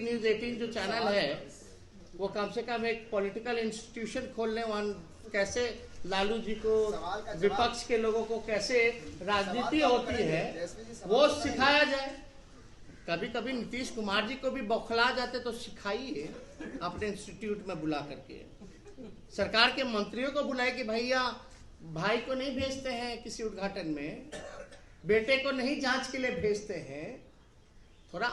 News 18 जो channel है वो कम से कम एक पॉलिटिकल इंस्टीट्यूशन खोलने, वहाँ कैसे लालू जी को, विपक्ष के लोगों को कैसे राजनीति होती है वो सिखाया जाए। कभी कभी नीतीश कुमार जी को भी बौखला जाते तो सिखाइए अपने इंस्टीट्यूट में बुला करके। सरकार के मंत्रियों को बुलाए कि भैया भाई को नहीं भेजते हैं किसी उद्घाटन में, बेटे को नहीं जांच के लिए भेजते हैं। थोड़ा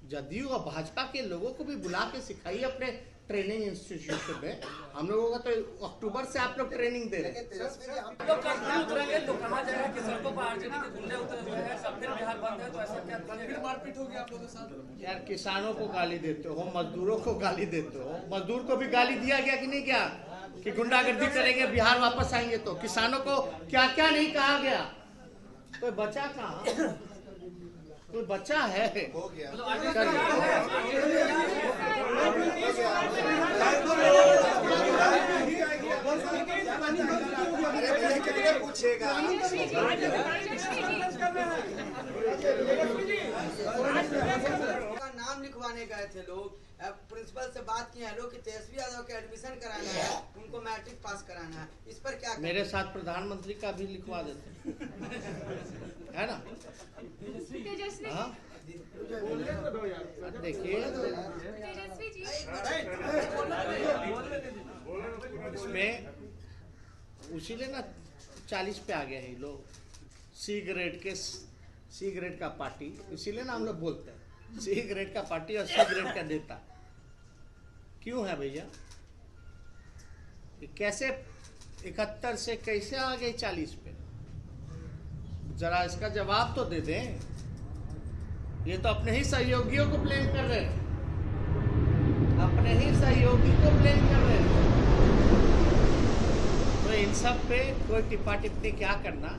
जदयू और भाजपा के लोगों को भी बुला के सिखाइए अपने ट्रेनिंग इंस्टीट्यूट में। हम लोगों का तो अक्टूबर से आप लोग ट्रेनिंग दे रहे हैं। तो कहा जाएगा कि सड़कों पर आरजेडी के गुंडे उतरे हुए हैं, सब फिर बिहार बंद है, तो ऐसा क्या फिर मारपीट होगी आप लोगों के साथ? यार किसानों को गाली देते हो, मजदूरों को गाली देते हो। मजदूर को भी गाली दिया गया कि नहीं क्या, कि गुंडागर्दी करेंगे बिहार वापस आएंगे। तो किसानों को क्या क्या नहीं कहा गया। कोई बचा कहाँ, कोई बच्चा है? नाम लिखवाने गए थे लोग, प्रिंसिपल से बात किए हैं लोग कि तेजस्वी यादव के एडमिशन कराना है, उनको मैट्रिक पास कराना है। इस पर क्या मेरे साथ प्रधानमंत्री का भी लिखवा देते है ना। हाँ देखिए इसमें उसीलिए ना 40 पे आ गए हैं लोग। सी ग्रेड का पार्टी, इसीलिए ना हम लोग बोलते हैं सी ग्रेड का पार्टी और सी ग्रेड का नेता। क्यों है भैया? कैसे 71 से कैसे आ गए 40 पे? जरा इसका जवाब तो दे दें। ये तो अपने ही सहयोगियों को ब्लेम कर रहे हैं, अपने ही सहयोगी को ब्लेम कर रहे हैं। तो इन सब पे कोई टिप्पा टिप्पणी क्या करना।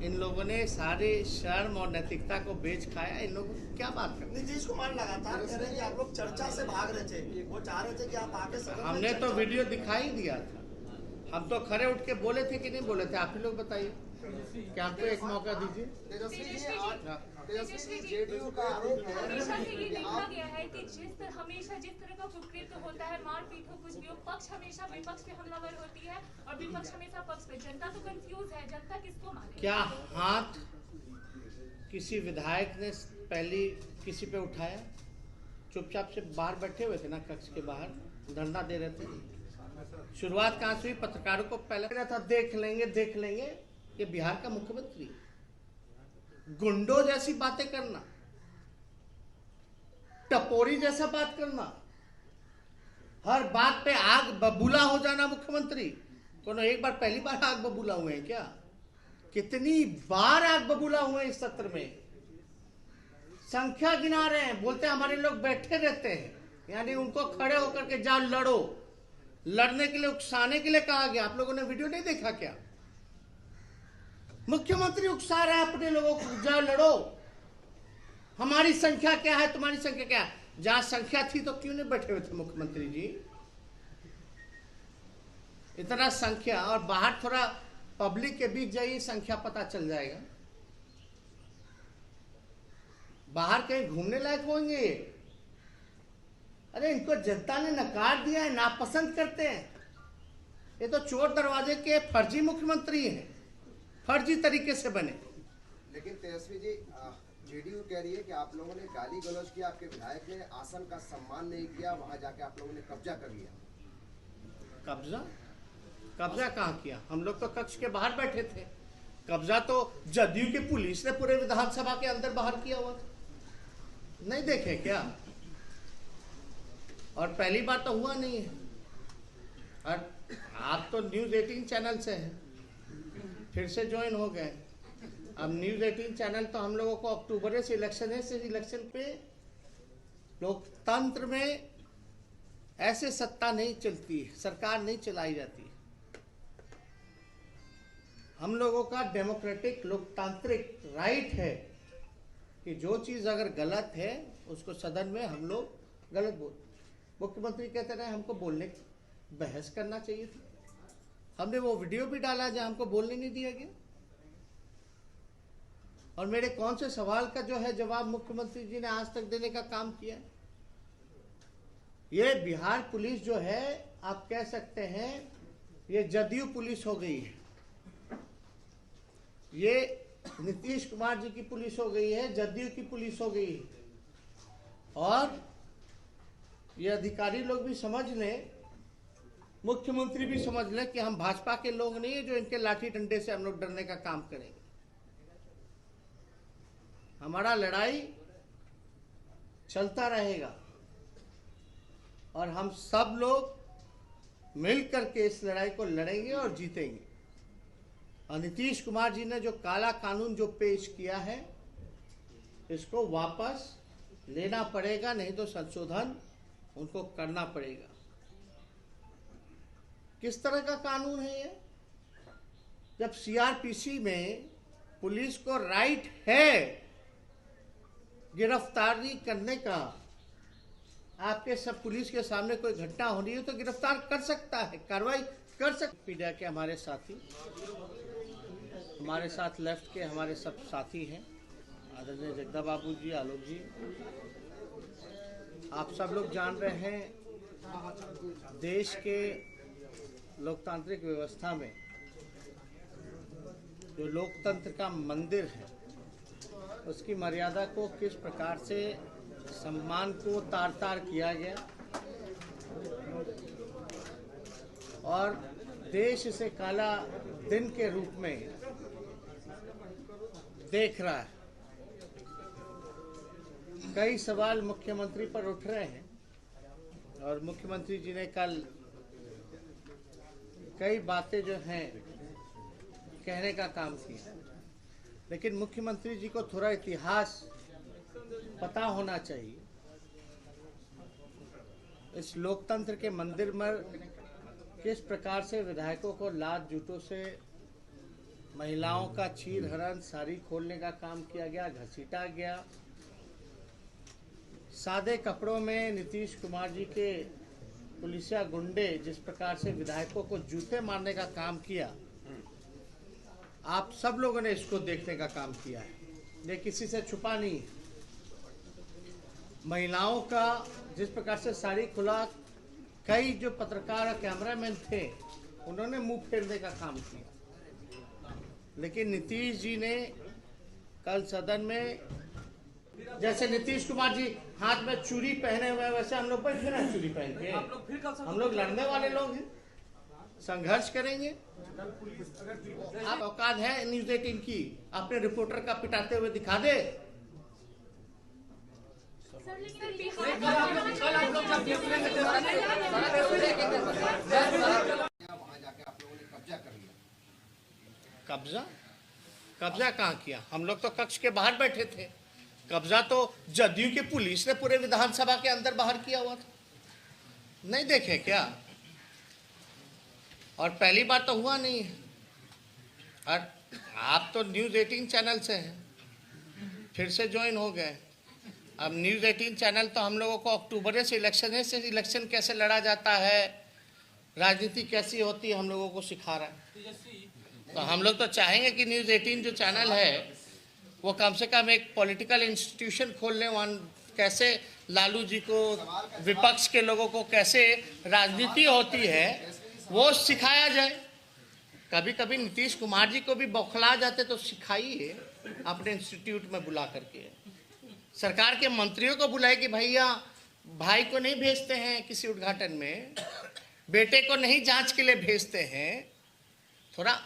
इन लोगों ने सारे शर्म और नैतिकता को बेच खाया। इन लोगों को क्या बात करनी। नीतीश कुमार लगातार कह रहे हैं कि आप लोग चर्चा से भाग रहे थे, वो चाह रहे थे कि आप आके सदन में हमने तो वीडियो दिखाई दिया था। हम तो खड़े उठ के बोले थे कि नहीं बोले थे? आप ही लोग बताइए, क्या हमको एक मौका दीजिए। तेजस्वी जी, जेडीयू का आरोप है, हमेशा से ये देखा गया है कि हमेशा जिस तरह का कुकृत्य होता है, मारपीट हो, कुछ भी हो, पक्ष हमेशा विपक्ष पे हमलावर होती है और विपक्ष हमेशा पक्ष पे। जनता तो कंफ्यूज है, जनता किसको माने? क्या हाथ किसी विधायक ने पहली किसी पे उठाया? चुपचाप से बाहर बैठे हुए थे ना, कक्ष के बाहर धरना दे रहे थे। शुरुआत कहाँ से हुई? पत्रकारों को पहले कहा था देख लेंगे। ये बिहार का मुख्यमंत्री गुंडों जैसी बातें करना, टपोरी जैसा बात करना, हर बात पे आग बबूला हो जाना मुख्यमंत्री। कौन एक बार पहली बार आग बबूला हुए हैं क्या? कितनी बार आग बबूला हुए हैं इस सत्र में? संख्या गिना रहे हैं। बोलते हैं हमारे लोग बैठे रहते हैं, यानी उनको खड़े होकर के जाओ लड़ो। लड़ने के लिए, उकसाने के लिए कहा गया। आप लोगों ने वीडियो नहीं देखा क्या? मुख्यमंत्री उकसा रहा है अपने लोगों को, जाओ लड़ो। हमारी संख्या क्या है, तुम्हारी संख्या क्या है? जहां संख्या थी तो क्यों नहीं बैठे हुए थे मुख्यमंत्री जी? इतना संख्या, और बाहर थोड़ा पब्लिक के बीच जाइए, संख्या पता चल जाएगा। बाहर कहीं घूमने लायक होंगे। अरे इनको जनता ने नकार दिया है, नापसंद करते हैं। ये तो चोर दरवाजे के फर्जी मुख्यमंत्री हैं, फर्जी तरीके से बने। लेकिन तेजस्वी जी, जेडीयू कह रही है कि आप लोगों ने गाली गलौज किया, आपके विधायक ने आसन का सम्मान नहीं किया, वहां जाके आप लोगों ने कब्जा कर लिया। कब्जा कहाँ किया? हम लोग तो कक्ष के बाहर बैठे थे। कब्जा तो जदयू की पुलिस ने पूरे विधानसभा के अंदर बाहर किया हुआ था। नहीं देखे क्या? और पहली बार तो हुआ नहीं है। और आप तो न्यूज 18 चैनल से हैं, फिर से ज्वाइन हो गए। अब न्यूज 18 चैनल तो हम लोगों को अक्टूबर से इलेक्शन है, से इलेक्शन पे लोकतंत्र में ऐसे सत्ता नहीं चलती है, सरकार नहीं चलाई जाती। हम लोगों का डेमोक्रेटिक लोकतांत्रिक राइट है कि जो चीज अगर गलत है उसको सदन में हम लोग गलत बोल। मुख्यमंत्री कहते रहे हमको बोलने, बहस करना चाहिए था। हमने वो वीडियो भी डाला जहां हमको बोलने नहीं दिया गया। और मेरे कौन से सवाल का जो है जवाब मुख्यमंत्री जी ने आज तक देने का काम किया है? ये बिहार पुलिस जो है, आप कह सकते हैं ये जदयू पुलिस हो गई है, ये नीतीश कुमार जी की पुलिस हो गई है, जदयू की पुलिस हो गई है। और ये अधिकारी लोग भी समझ लें, मुख्यमंत्री भी समझ लें कि हम भाजपा के लोग नहीं है जो इनके लाठी डंडे से हम लोग डरने का काम करेंगे। हमारा लड़ाई चलता रहेगा और हम सब लोग मिल करके इस लड़ाई को लड़ेंगे और जीतेंगे। और नीतीश कुमार जी ने जो काला कानून जो पेश किया है, इसको वापस लेना पड़ेगा, नहीं तो संशोधन उनको करना पड़ेगा। किस तरह का कानून है ये? जब सीआरपीसी में पुलिस को राइट है गिरफ्तारी करने का, आपके सब पुलिस के सामने कोई घटना होनी है तो गिरफ्तार कर सकता है, कार्रवाई कर सकता। मीडिया के हमारे साथी, हमारे साथ लेफ्ट के हमारे सब साथी हैं, आदरणीय जगदा बाबू जी, आलोक जी, आप सब लोग जान रहे हैं देश के लोकतांत्रिक व्यवस्था में जो लोकतंत्र का मंदिर है, उसकी मर्यादा को किस प्रकार से सम्मान को तार तार किया गया और देश इसे काला दिन के रूप में देख रहा है। कई सवाल मुख्यमंत्री पर उठ रहे हैं और मुख्यमंत्री जी ने कल कई बातें जो हैं कहने का काम किया, लेकिन मुख्यमंत्री जी को थोड़ा इतिहास पता होना चाहिए। इस लोकतंत्र के मंदिर में किस प्रकार से विधायकों को लात जूतों से महिलाओं का चीर हरण, साड़ी खोलने का काम किया गया, घसीटा गया। सादे कपड़ों में नीतीश कुमार जी के पुलिसिया गुंडे जिस प्रकार से विधायकों को जूते मारने का काम किया, आप सब लोगों ने इसको देखने का काम किया है, ये किसी से छुपा नहीं है। महिलाओं का जिस प्रकार से साड़ी खुला, कई जो पत्रकार और कैमरामैन थे उन्होंने मुंह फेरने का काम किया, लेकिन नीतीश जी ने कल सदन में, जैसे नीतीश कुमार जी हाथ में चूड़ी पहने हुए, वैसे हम लोग बैठे ना चूड़ी पहन के, हम लोग लड़ने वाले लोग हैं, संघर्ष करेंगे। आप औकात है न्यूज 18 की, अपने रिपोर्टर का पिटाते हुए दिखा दे। वहां जाके आप लोगों ने कब्जा कर लिया। कब्जा कहाँ किया? हम लोग तो कक्ष के बाहर बैठे थे। कब्जा तो जदयू की पुलिस ने पूरे विधानसभा के अंदर बाहर किया हुआ था, नहीं देखे क्या? और पहली बार तो हुआ नहीं है। और आप तो न्यूज़ 18 चैनल से हैं, फिर से ज्वाइन हो गए। अब न्यूज़ 18 चैनल तो हम लोगों को अक्टूबर से इलेक्शन कैसे लड़ा जाता है, राजनीति कैसी होती है, हम लोगों को सिखा रहा है। तो हम लोग तो चाहेंगे कि न्यूज़ 18 जो चैनल है वो कम से कम एक पॉलिटिकल इंस्टीट्यूशन खोल लें, वहाँ कैसे लालू जी को, विपक्ष के लोगों को कैसे राजनीति होती है वो सिखाया जाए। कभी कभी नीतीश कुमार जी को भी बौखला जाते तो सिखाइए अपने इंस्टीट्यूट में बुला करके। सरकार के मंत्रियों को बुलाए कि भैया भाई को नहीं भेजते हैं किसी उद्घाटन में, बेटे को नहीं जांच के लिए भेजते हैं, थोड़ा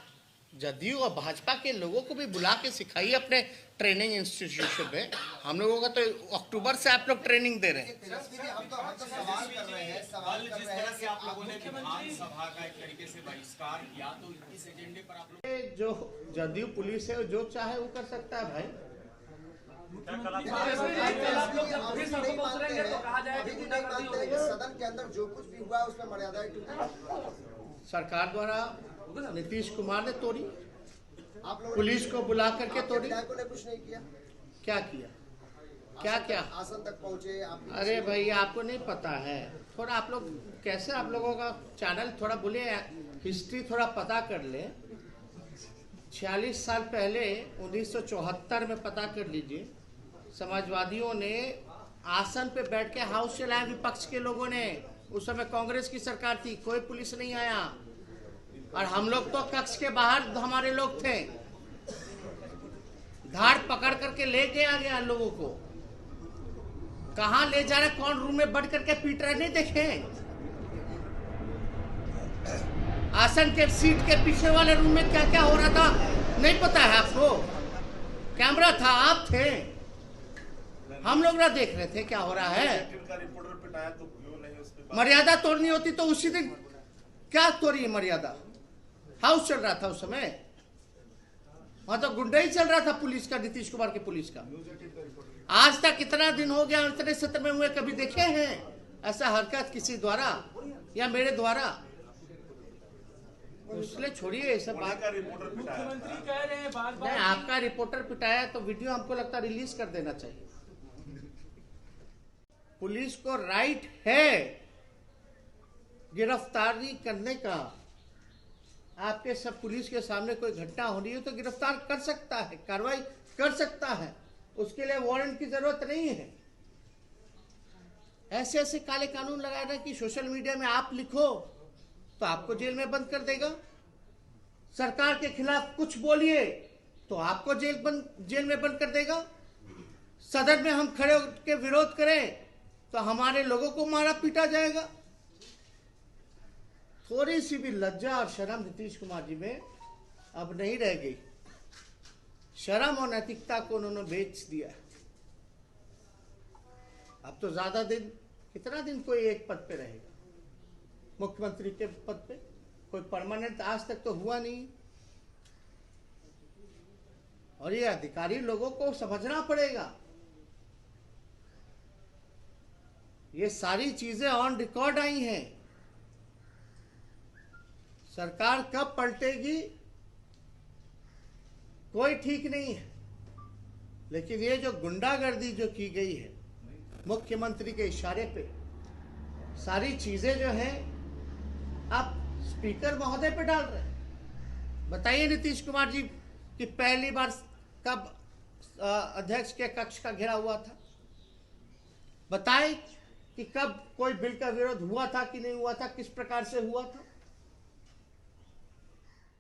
जदयू और भाजपा के लोगों को भी बुला के सिखाइए अपने ट्रेनिंग इंस्टीट्यूशन में। हम लोगों का तो अक्टूबर से आप लोग ट्रेनिंग दे रहे हैं। हम तो सवाल कर रहे हैं, सवाल कर रहे हैं कि आप लोगों ने विधानसभा का एक तरीके से बहिष्कार किया, तो इस एजेंडे पर आप लोग, जो जदयू पुलिस है जो चाहे वो कर सकता है भाई। सदन के अंदर जो कुछ भी हुआ उसमें मर्यादा टूटी। सरकार द्वारा नीतीश कुमार ने तोड़ी, आप लोग पुलिस को बुला करके तोड़ी। विधायकों ने कुछ नहीं किया। क्या किया? क्या आसन तक पहुंचे आप? अरे भैया आपको नहीं पता है, थोड़ा आप लोग कैसे, आप लोगों का चैनल थोड़ा बोले हिस्ट्री थोड़ा पता कर ले। 46 साल पहले 1974 में पता कर लीजिए, समाजवादियों ने आसन पे बैठ के हाउस चलाया विपक्ष के लोगों ने। उस समय कांग्रेस की सरकार थी, कोई पुलिस नहीं आया, और हम लोग तो कक्ष के बाहर हमारे लोग थे, धाड़ पकड़ करके लेके आ गया लोगों को। कहां ले जा रहे, कौन रूम में बढ़ करके पीट रहे, नहीं देखे? आसन के सीट के पीछे वाले रूम में क्या क्या हो रहा था नहीं पता है आपको? कैमरा था, आप थे, हम लोग ना देख रहे थे क्या हो रहा है। मर्यादा तोड़नी होती तो उसी दिन क्या तोड़ी मर्यादा? हाउस चल रहा था उस समय, वहां तो गुंडा ही चल रहा था पुलिस का, नीतीश कुमार के पुलिस का। आज तक इतना दिन हो गया, इतने सत्र में हुए, कभी देखे हैं ऐसा हरकत किसी द्वारा या मेरे द्वारा? इसलिए छोड़िए ये सब बात। मुख्यमंत्री कह रहे हैं बार नहीं, आपका रिपोर्टर पिटाया तो वीडियो हमको लगता है रिलीज कर देना चाहिए। पुलिस को राइट है गिरफ्तारी करने का। आपके सब पुलिस के सामने कोई घटना हो रही है तो गिरफ्तार कर सकता है, कार्रवाई कर सकता है, उसके लिए वारंट की जरूरत नहीं है। ऐसे ऐसे काले कानून लगाए ना कि सोशल मीडिया में आप लिखो तो आपको जेल में बंद कर देगा, सरकार के खिलाफ कुछ बोलिए तो आपको जेल में बंद कर देगा, सदन में हम खड़े होकर विरोध करें तो हमारे लोगों को मारा पीटा जाएगा। थोड़ी सी भी लज्जा और शर्म नीतीश कुमार जी में अब नहीं रह गई। शर्म और नैतिकता को उन्होंने बेच दिया। अब तो ज्यादा दिन, कितना दिन कोई एक पद पे रहेगा? मुख्यमंत्री के पद पे कोई परमानेंट आज तक तो हुआ नहीं। और ये अधिकारी लोगों को समझना पड़ेगा, ये सारी चीजें ऑन रिकॉर्ड आई हैं। सरकार कब पलटेगी कोई ठीक नहीं है, लेकिन ये जो गुंडागर्दी जो की गई है मुख्यमंत्री के इशारे पे, सारी चीजें जो हैं आप स्पीकर महोदय पे डाल रहे हैं। बताइए नीतीश कुमार जी कि पहली बार कब अध्यक्ष के कक्ष का घेरा हुआ था? बताएं कि कब कोई बिल का विरोध हुआ था कि नहीं हुआ था, किस प्रकार से हुआ था?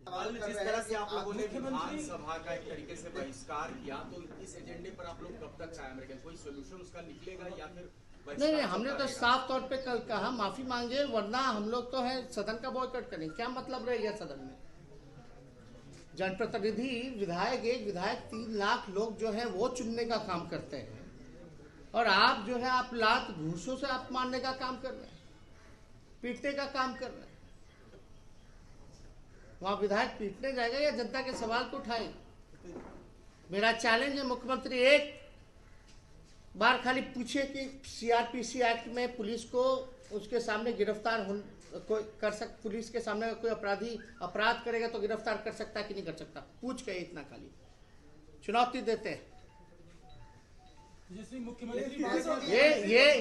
जिस तरह से आप लोगों ने विधानसभा का एक तरीके से बहिष्कार किया, तो इस एजेंडे पर आप लोग कब तक कायम रहेंगे? कोई सोल्यूशन उसका निकलेगा या फिर नहीं, हमने तो साफ तौर पे कल कहा माफी मांगे, वरना हम लोग तो है सदन का बॉयकॉट करेंगे। क्या मतलब रहेगा सदन में? जनप्रतिनिधि विधायक, एक विधायक 3 लाख लोग जो है वो चुनने का काम करते हैं, और आप जो है आप लात घूसों से आप मारने का काम कर रहे हैं, पीटने का काम कर रहे हैं। वहां विधायक पीटने जाएगा या जनता के सवाल को उठाएगा? मेरा चैलेंज है मुख्यमंत्री, एक बार खाली पूछे कि सीआरपीसी एक्ट में पुलिस को उसके सामने गिरफ्तार कोई कर सकता, पुलिस के सामने कोई अपराधी अपराध करेगा तो गिरफ्तार कर सकता है कि नहीं कर सकता? पूछ के इतना खाली चुनौती देते हैं। मुख्यमंत्री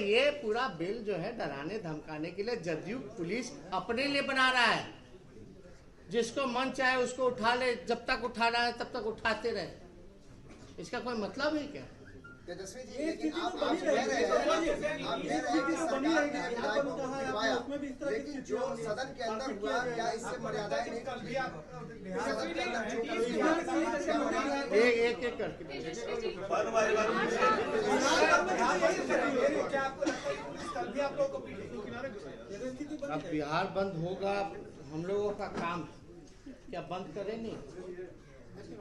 ये पूरा बिल जो है डराने धमकाने के लिए जदयू पुलिस अपने लिए बना रहा है। जिसको मन चाहे उसको उठा ले, जब तक उठाना है तब तक उठाते रहे। इसका कोई मतलब है क्या? तेजस्वी जी, लेकिन आप कह रहे हैं कि सरकार ने विधायकों को पिटवाया, लेकिन जो सदन के अंदर हुआ क्या इससे मर्यादाएं नहीं टूटी? सदन के अंदर जो एक करके अब बिहार बंद होगा, हम लोगों का काम क्या बंद करें? नहीं,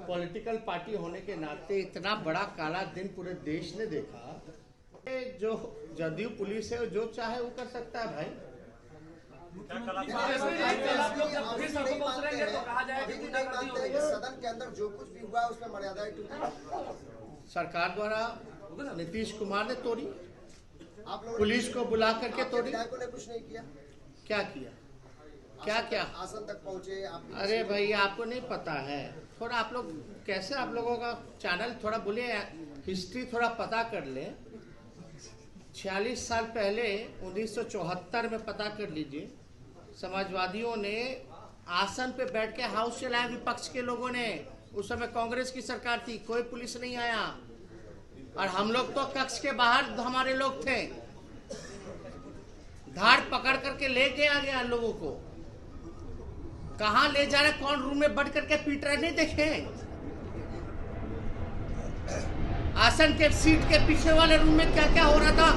पॉलिटिकल पार्टी होने के नाते इतना बड़ा काला दिन पूरे देश ने देखा। जो जदयू पुलिस है जो चाहे वो कर सकता है भाई। सदन के अंदर जो कुछ भी हुआ उसमें मर्यादाएं टूटी। सरकार द्वारा नीतीश कुमार ने तोड़ी, आप लोगों पुलिस को बुला करके तोड़ी। विधायकों ने कुछ नहीं किया। क्या किया? क्या आसन तक पहुंचे आप? अरे भाई आपको नहीं पता है, थोड़ा आप लोग कैसे, आप लोगों का चैनल थोड़ा बोलिए, हिस्ट्री थोड़ा पता कर ले। 46 साल पहले 1974 में पता कर लीजिए, समाजवादियों ने आसन पे बैठ के हाउस चलाया विपक्ष के लोगों ने। उस समय कांग्रेस की सरकार थी, कोई पुलिस नहीं आया, और हम लोग तो कक्ष के बाहर हमारे लोग थे, धाड़ पकड़ करके लेके आ गया लोगों को। कहां ले जा रहे, कौन रूम में बैठ करके पीट रहे नहीं देखे? आसन के सीट के पीछे वाले रूम में क्या क्या हो रहा था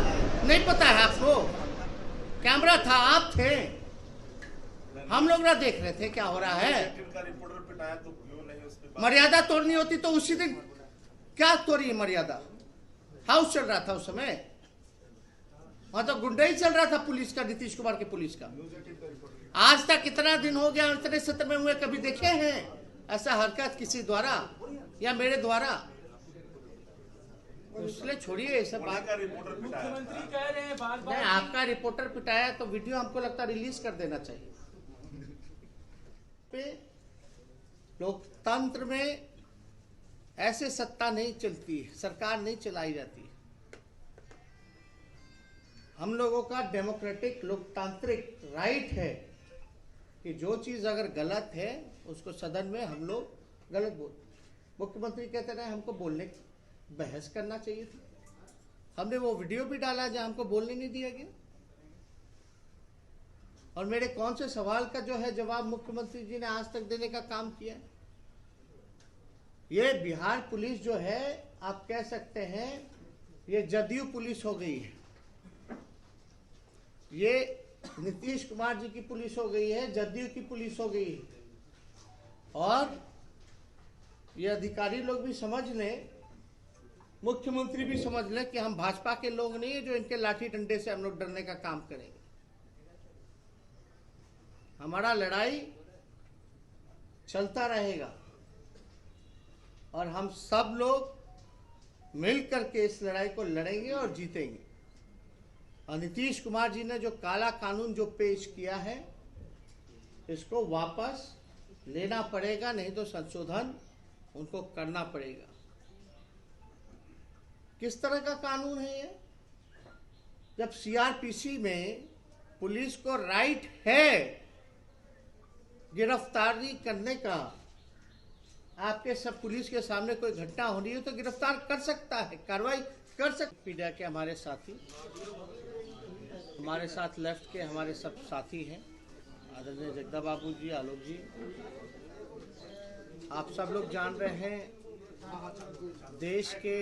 नहीं पता है आपको? कैमरा था, आप थे, हम लोग ना देख रहे थे क्या हो रहा है। मर्यादा तोड़नी होती तो उसी दिन क्या तोड़ी मर्यादा? हाउस चल रहा था उस समय, वहां तो गुंडा ही चल रहा था पुलिस का, नीतीश कुमार के पुलिस का। आज तक इतना दिन हो गया, इतने सत्र में हुए, कभी देखे हैं ऐसा हरकत किसी द्वारा या मेरे द्वारा? इसलिए छोड़िए ये सब बात। मुख्यमंत्री कह रहे हैं बार बार नहीं, आपका रिपोर्टर पिटाया तो वीडियो हमको लगता रिलीज कर देना चाहिए। लोकतंत्र में ऐसे सत्ता नहीं चलती है, सरकार नहीं चलाई जाती। हम लोगों का डेमोक्रेटिक लोकतांत्रिक राइट है कि जो चीज अगर गलत है उसको सदन में हम लोग गलत बोल। मुख्यमंत्री कहते रहे हमको बोलने बहस करना चाहिए था। हमने वो वीडियो भी डाला जहां हमको बोलने नहीं दिया गया। और मेरे कौन से सवाल का जो है जवाब मुख्यमंत्री जी ने आज तक देने का काम किया? ये बिहार पुलिस जो है, आप कह सकते हैं ये जदयू पुलिस हो गई है, ये नीतीश कुमार जी की पुलिस हो गई है, जदयू की पुलिस हो गई है। और ये अधिकारी लोग भी समझ लें, मुख्यमंत्री भी समझ लें कि हम भाजपा के लोग नहीं है जो इनके लाठी डंडे से हम लोग डरने का काम करेंगे। हमारा लड़ाई चलता रहेगा और हम सब लोग मिल करके इस लड़ाई को लड़ेंगे और जीतेंगे। और नीतीश कुमार जी ने जो काला कानून जो पेश किया है, इसको वापस लेना पड़ेगा, नहीं तो संशोधन उनको करना पड़ेगा। किस तरह का कानून है ये? जब सीआरपीसी में पुलिस को राइट है गिरफ्तारी करने का, आपके सब पुलिस के सामने कोई घटना हो रही है तो गिरफ्तार कर सकता है, कार्रवाई कर सकता। मीडिया के हमारे साथी, हमारे साथ लेफ्ट के हमारे सब साथी हैं, आदरणीय जगदा बाबू जी, आलोक जी, आप सब लोग जान रहे हैं देश के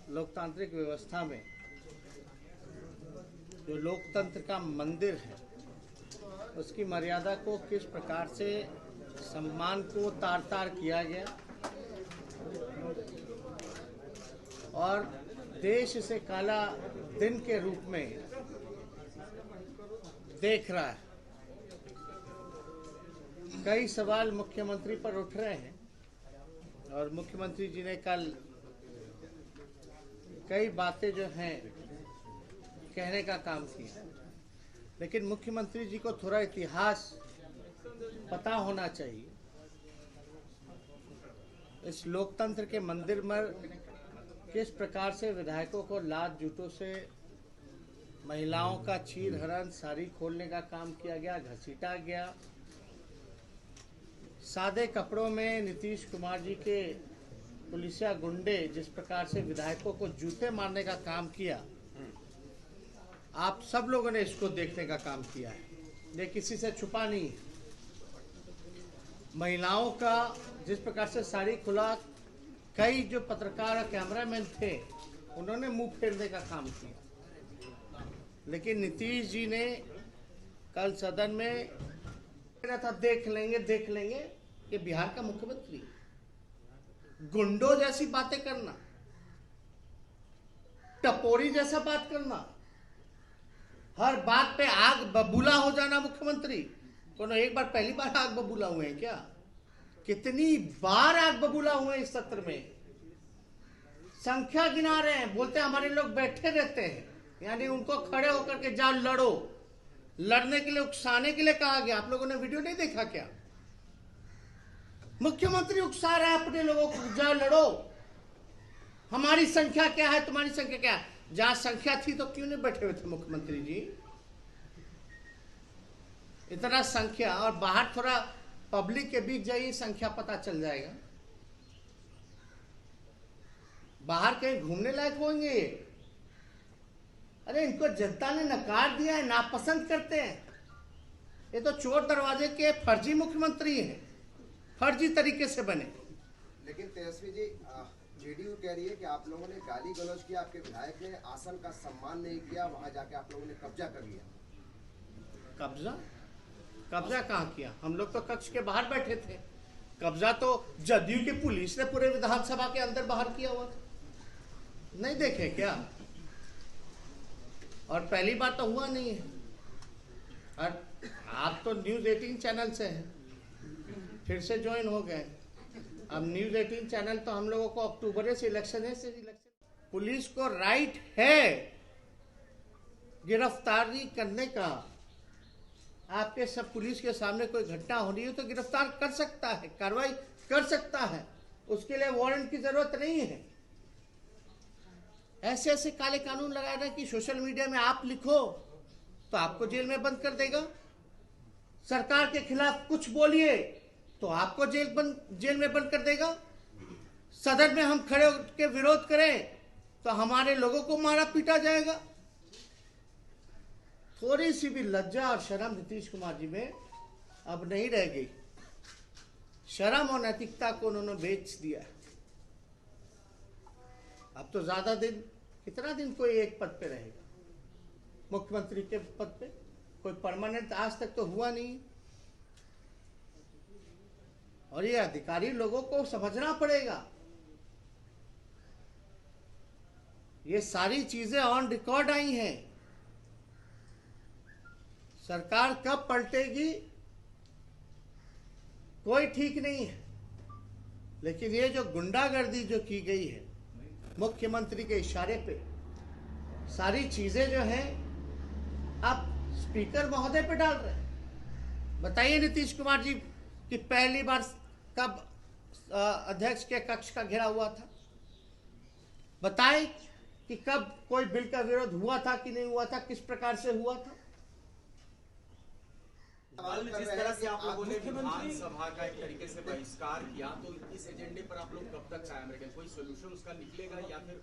लोकतांत्रिक व्यवस्था में जो लोकतंत्र का मंदिर है उसकी मर्यादा को किस प्रकार से सम्मान को तार तार किया गया और देश इसे काला दिन के रूप में देख रहा है। कई सवाल मुख्यमंत्री पर उठ रहे हैं और मुख्यमंत्री जी ने कल कई बातें जो हैं कहने का काम किया, लेकिन मुख्यमंत्री जी को थोड़ा इतिहास पता होना चाहिए। इस लोकतंत्र के मंदिर में किस प्रकार से विधायकों को लात जूतों से, महिलाओं का चीर हरण, साड़ी खोलने का काम किया गया, घसीटा गया। सादे कपड़ों में नीतीश कुमार जी के पुलिसिया गुंडे जिस प्रकार से विधायकों को जूते मारने का काम किया, आप सब लोगों ने इसको देखने का काम किया है, ये किसी से छुपा नहीं है। महिलाओं का जिस प्रकार से साड़ी खुला, कई जो पत्रकार और कैमरामैन थे उन्होंने मुंह फेरने का काम किया, लेकिन नीतीश जी ने कल सदन में कहा था देख लेंगे कि बिहार का मुख्यमंत्री गुंडों जैसी बातें करना, टपोरी जैसा बात करना, हर बात पे आग बबूला हो जाना मुख्यमंत्री। कोनो एक बार, पहली बार आग बबूला हुए हैं क्या? कितनी बार आग बबूला हुए इस सत्र में, संख्या गिना रहे हैं। बोलते हैं हमारे लोग बैठे रहते हैं, यानी उनको खड़े होकर के जाओ लड़ो, लड़ने के लिए, उकसाने के लिए कहा गया। आप लोगों ने वीडियो नहीं देखा क्या? मुख्यमंत्री उकसा रहा है अपने लोगों को, जाओ लड़ो, हमारी संख्या क्या है, तुम्हारी संख्या क्या है। जहां संख्या थी तो क्यों नहीं बैठे हुए थे मुख्यमंत्री जी? इतना संख्या, और बाहर थोड़ा पब्लिक के बीच जाइए, संख्या पता चल जाएगा। बाहर कहीं घूमने लायक होंगे ये? अरे इनको जनता ने नकार दिया है, नापसंद करते हैं। ये तो चोर दरवाजे के फर्जी मुख्यमंत्री हैं, फर्जी तरीके से बने। लेकिन तेजस्वी जी, जेडीयू कह रही है कि आप लोगों ने गाली गलौज किया, आपके विधायक ने आसन का सम्मान नहीं किया, वहां जाके आप लोगों ने कब्जा कर लिया। कब्जा कहाँ किया? हम लोग तो कक्ष के बाहर बैठे थे। कब्जा तो जदयू की पुलिस ने पूरे विधानसभा के अंदर बाहर किया हुआ था, नहीं देखे क्या? और पहली बार तो हुआ नहीं है। और आप तो न्यूज़ 18 चैनल से हैं, फिर से ज्वाइन हो गए। अब न्यूज़ 18 चैनल तो हम लोगों को अक्टूबर से इलेक्शन है, पुलिस को राइट है गिरफ्तारी करने का। आपके सब पुलिस के सामने कोई घटना हो रही है तो गिरफ्तार कर सकता है, कार्रवाई कर सकता है, उसके लिए वारंट की जरूरत नहीं है। ऐसे ऐसे काले कानून लगाए रहे कि सोशल मीडिया में आप लिखो तो आपको जेल में बंद कर देगा, सरकार के खिलाफ कुछ बोलिए तो आपको जेल में बंद कर देगा, सदन में हम खड़े होकर विरोध करें तो हमारे लोगों को मारा पीटा जाएगा। थोड़ी सी भी लज्जा और शर्म नीतीश कुमार जी में अब नहीं रह गई। शर्म और नैतिकता को उन्होंने बेच दिया। अब तो ज्यादा दिन, कितना दिन कोई एक पद पे रहेगा? मुख्यमंत्री के पद पे कोई परमानेंट आज तक तो हुआ नहीं। और ये अधिकारी लोगों को समझना पड़ेगा, ये सारी चीजें ऑन रिकॉर्ड आई हैं। सरकार कब पलटेगी कोई ठीक नहीं है, लेकिन ये जो गुंडागर्दी जो की गई है मुख्यमंत्री के इशारे पे, सारी चीजें जो हैं आप स्पीकर महोदय पे डाल रहे हैं। बताइए नीतीश कुमार जी कि पहली बार कब अध्यक्ष के कक्ष का घेरा हुआ था? बताएं कि कब कोई बिल का विरोध हुआ था कि नहीं हुआ था, किस प्रकार से हुआ था? जिस तरह से आप लोगों ने विधानसभा का एक तरीके से बहिष्कार किया, तो इस एजेंडे पर आप लोग कब तक कायम रहेंगे? कोई सोल्यूशन उसका निकलेगा या फिर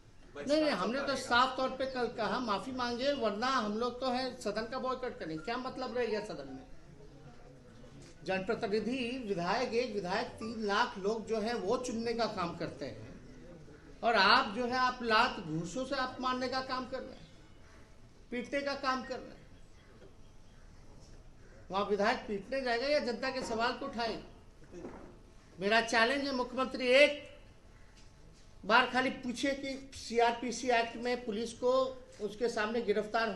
नहीं, हमने तो साफ तौर पे कल कहा माफी मांगे, वरना हम लोग तो है सदन का बॉयकॉट करेंगे। क्या मतलब रह गया सदन में? जनप्रतिनिधि विधायक, एक विधायक 3 लाख लोग जो है वो चुनने का काम करते हैं, और आप जो है आप लात घूसों से आप मारने का काम कर रहे हैं, पीटने का काम कर रहे हैं। वहां विधायक पीटने जाएगा या जनता के सवाल को उठाएगा? मेरा चैलेंज है मुख्यमंत्री, एक बार खाली पूछे कि सीआरपीसी एक्ट में पुलिस को उसके सामने गिरफ्तार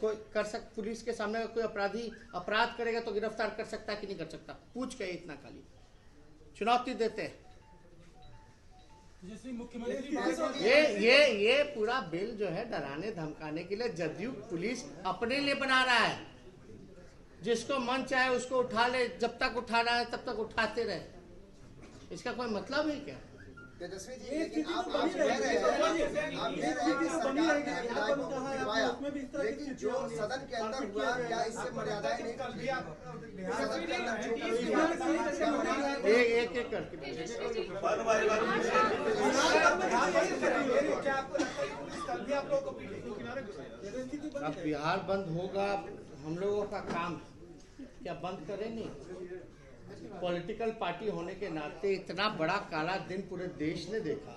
कोई कर सकता, पुलिस के सामने कोई अपराधी अपराध करेगा तो गिरफ्तार कर सकता है कि नहीं कर सकता? पूछ के इतना खाली चुनौती देते हैं। ये पूरा बिल जो है डराने धमकाने के लिए जदयू पुलिस अपने लिए बना रहा है। जिसको मन चाहे उसको उठा ले, जब तक उठाना है तब तक उठाते रहे। इसका कोई मतलब है क्या? तेजस्वी जी, लेकिन आप कह रहे हैं कि सरकार ने विधायकों को गिरवाया, लेकिन जो सदन के अंदर हुआ क्या इससे मर्यादाएं नहीं कर दिया? सदन के अंदर जो एक करके अब बिहार बंद होगा, हम लोगों का काम क्या बंद करें? नहीं, पॉलिटिकल पार्टी होने के नाते इतना बड़ा काला दिन पूरे देश ने देखा